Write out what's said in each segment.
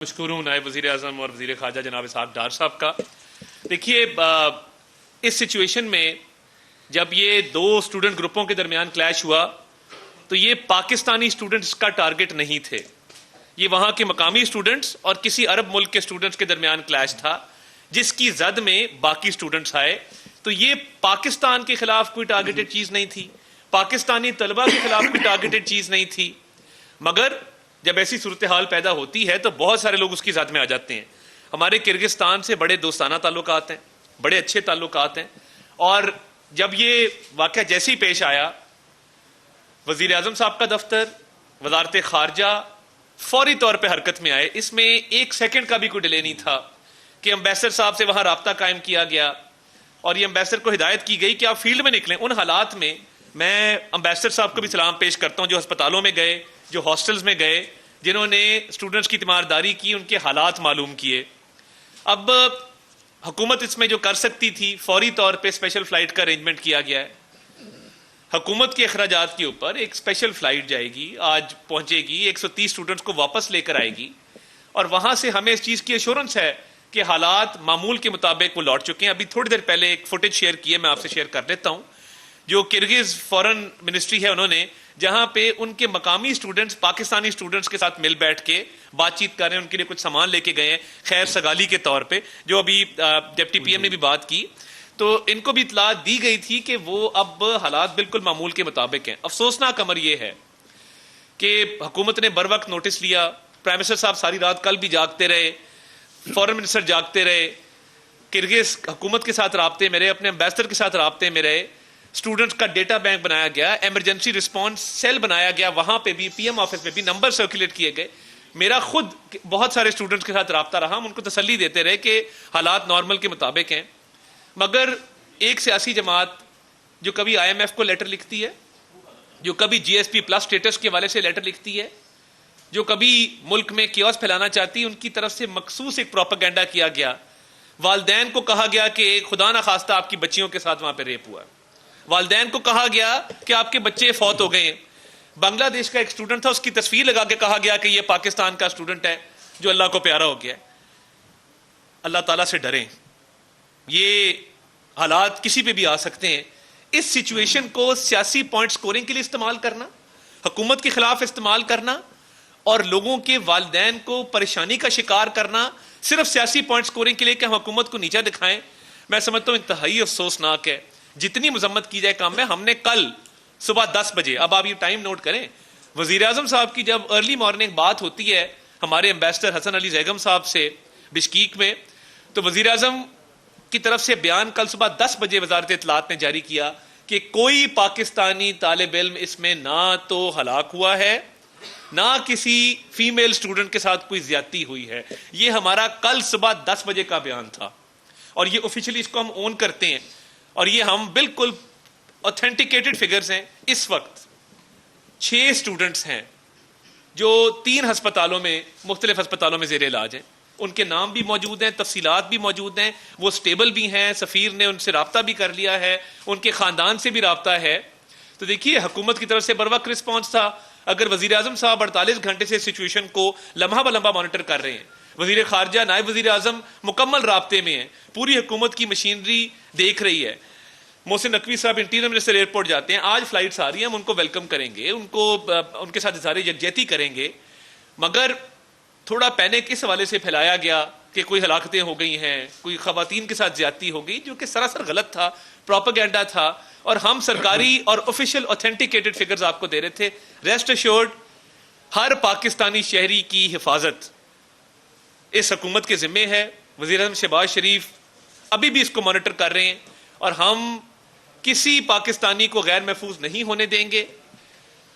مشکور ہوں نائب وزیر اعظم اور وزیر خارجہ جناب اسحاق ڈار صاحب کا. دیکھیے اس سچویشن میں جب یہ دو اسٹوڈنٹ گروپوں کے درمیان کلیش ہوا تو یہ پاکستانی اسٹوڈنٹس کا ٹارگٹ نہیں تھے, یہ وہاں کے مقامی اسٹوڈنٹس اور کسی عرب ملک کے اسٹوڈنٹس کے درمیان کلیش تھا جس کی زد میں باقی اسٹوڈنٹس آئے. تو یہ پاکستان کے خلاف کوئی ٹارگٹڈ چیز نہیں تھی, پاکستانی طلبہ کے خلاف کوئی ٹارگٹڈ چیز نہیں تھی, مگر جب ایسی صورتحال پیدا ہوتی ہے تو بہت سارے لوگ اس کی ذات میں آ جاتے ہیں. ہمارے کرغزستان سے بڑے دوستانہ تعلقات ہیں, بڑے اچھے تعلقات ہیں, اور جب یہ واقعہ جیسے ہی پیش آیا وزیر اعظم صاحب کا دفتر, وزارت خارجہ فوری طور پہ حرکت میں آئے. اس میں ایک سیکنڈ کا بھی کوئی ڈیلے نہیں تھا کہ امبیسڈر صاحب سے وہاں رابطہ قائم کیا گیا اور یہ امبیسڈر کو ہدایت کی گئی کہ آپ فیلڈ میں نکلیں. ان حالات میں میں امبیسڈر صاحب کو بھی سلام پیش کرتا ہوں جو ہسپتالوں میں گئے, جو ہاسٹلز میں گئے, جنہوں نے اسٹوڈنٹس کی تیمارداری کی, ان کے حالات معلوم کیے. اب حکومت اس میں جو کر سکتی تھی فوری طور پہ اسپیشل فلائٹ کا ارینجمنٹ کیا گیا ہے. حکومت کے اخراجات کے اوپر ایک اسپیشل فلائٹ جائے گی, آج پہنچے گی, 130 اسٹوڈنٹس کو واپس لے کر آئے گی, اور وہاں سے ہمیں اس چیز کی ایشورنس ہے کہ حالات معمول کے مطابق وہ لوٹ چکے ہیں. ابھی تھوڑی دیر پہلے ایک فوٹیج شیئر کی ہے, میں آپ سے شیئر کر لیتا ہوں. جو کرغز فورن منسٹری ہے انہوں نے, جہاں پہ ان کے مقامی اسٹوڈنٹس پاکستانی اسٹوڈنٹس کے ساتھ مل بیٹھ کے بات چیت کر رہے ہیں, ان کے لیے کچھ سامان لے کے گئے ہیں خیر سگالی کے طور پہ, جو ابھی ڈپٹی پی ایم نے بھی بات کی, تو ان کو بھی اطلاع دی گئی تھی کہ وہ اب حالات بالکل معمول کے مطابق ہیں. افسوسناک امر یہ ہے کہ حکومت نے بر وقت نوٹس لیا, پرائم منسٹر صاحب ساری رات کل بھی جاگتے رہے, فورن منسٹر جاگتے رہے, کرغز حکومت کے ساتھ رابطے میں رہے, اپنے امبیسڈر کے ساتھ رابطے میں رہے, اسٹوڈنٹس کا ڈیٹا بینک بنایا گیا, ایمرجنسی رسپانس سیل بنایا گیا, وہاں پہ بھی پی ایم آفس میں بھی نمبر سرکولیٹ کیے گئے. میرا خود بہت سارے اسٹوڈنٹس کے ساتھ رابطہ رہا, ہم ان کو تسلی دیتے رہے کہ حالات نارمل کے مطابق ہیں. مگر ایک سیاسی جماعت جو کبھی آئی ایم ایف کو لیٹر لکھتی ہے, جو کبھی جی ایس پی پلس اسٹیٹس کے حوالے سے لیٹر لکھتی ہے, جو کبھی ملک میں کیوس پھیلانا چاہتی ہے, ان کی طرف سے مخصوص ایک پروپیگنڈا کیا گیا. والدین کو کہا گیا کہ خدا نخواستہ آپ کی بچیوں کے ساتھ وہاں پہ ریپ ہوا, والدین کو کہا گیا کہ آپ کے بچے فوت ہو گئے ہیں. بنگلہ دیش کا ایک اسٹوڈنٹ تھا, اس کی تصویر لگا کے کہا گیا کہ یہ پاکستان کا اسٹوڈنٹ ہے جو اللہ کو پیارا ہو گیا ہے. اللہ تعالیٰ سے ڈریں, یہ حالات کسی پہ بھی آ سکتے ہیں. اس سچویشن کو سیاسی پوائنٹ سکورنگ کے لیے استعمال کرنا, حکومت کے خلاف استعمال کرنا, اور لوگوں کے والدین کو پریشانی کا شکار کرنا صرف سیاسی پوائنٹ سکورنگ کے لیے کہ ہم حکومت کو نیچا دکھائیں, میں سمجھتا ہوں انتہائی افسوسناک ہے. جتنی مذمت کی جائے کام ہے. ہم نے کل صبح 10 بجے, اب آپ یہ ٹائم نوٹ کریں, وزیر اعظم صاحب کی جب ارلی مارننگ بات ہوتی ہے ہمارے امبیسڈر حسن علی زیگم صاحب سے بشکیک میں, تو وزیر اعظم کی طرف سے بیان کل صبح 10 بجے وزارت اطلاعات نے جاری کیا کہ کوئی پاکستانی طالب علم اس میں نہ تو ہلاک ہوا ہے, نہ کسی فیمیل اسٹوڈنٹ کے ساتھ کوئی زیادتی ہوئی ہے. یہ ہمارا کل صبح 10 بجے کا بیان تھا, اور یہ آفیشلی اس کو ہم اون کرتے ہیں, اور یہ ہم بالکل اوتھینٹیکیٹڈ فگرز ہیں. اس وقت 6 اسٹوڈنٹس ہیں جو 3 ہسپتالوں میں, مختلف ہسپتالوں میں زیر علاج ہیں. ان کے نام بھی موجود ہیں, تفصیلات بھی موجود ہیں, وہ سٹیبل بھی ہیں, سفیر نے ان سے رابطہ بھی کر لیا ہے, ان کے خاندان سے بھی رابطہ ہے. تو دیکھیے حکومت کی طرف سے بر وقت رسپانس تھا. اگر وزیر اعظم صاحب 48 گھنٹے سے سچویشن کو لمحہ بلمحہ مانیٹر کر رہے ہیں, وزیر خارجہ نائب وزیر اعظم مکمل رابطے میں ہیں, پوری حکومت کی مشینری دیکھ رہی ہے, محسن نقوی صاحب انٹیریئر منسٹر ایئرپورٹ جاتے ہیں, آج فلائٹس آ رہی ہیں, ہم ان کو ویلکم کریں گے, ان کے ساتھ اظہار یکجہتی کریں گے. مگر تھوڑا پینک اس حوالے سے پھیلایا گیا کہ کوئی ہلاکتیں ہو گئی ہیں, کوئی خواتین کے ساتھ زیادتی ہو گئی, جو کہ سراسر غلط تھا, پروپیگنڈا تھا, اور ہم سرکاری اور آفیشیل اوتھینٹیکیٹڈ فگرز آپ کو دے رہے تھے. ریسٹ ایشورڈ ہر پاکستانی شہری کی حفاظت اس حکومت کے ذمے ہے. وزیر اعظم شہباز شریف ابھی بھی اس کو مانیٹر کر رہے ہیں, اور ہم کسی پاکستانی کو غیر محفوظ نہیں ہونے دیں گے.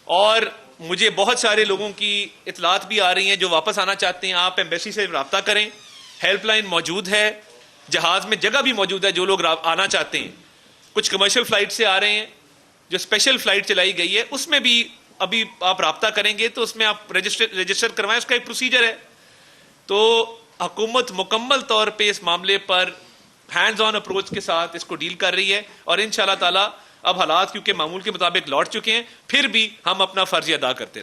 اور مجھے بہت سارے لوگوں کی اطلاعات بھی آ رہی ہیں جو واپس آنا چاہتے ہیں. آپ ایمبیسی سے رابطہ کریں, ہیلپ لائن موجود ہے, جہاز میں جگہ بھی موجود ہے جو لوگ آنا چاہتے ہیں. کچھ کمرشل فلائٹ سے آ رہے ہیں, جو اسپیشل فلائٹ چلائی گئی ہے اس میں بھی ابھی آپ رابطہ کریں گے تو اس میں آپ رجسٹر کروائیں, اس کا ایک پروسیجر ہے. تو حکومت مکمل طور پہ اس معاملے پر ہینڈز آن اپروچ کے ساتھ اس کو ڈیل کر رہی ہے, اور انشاءاللہ تعالی اب حالات کیونکہ معمول کے مطابق لوٹ چکے ہیں, پھر بھی ہم اپنا فرض ادا کرتے رہیں.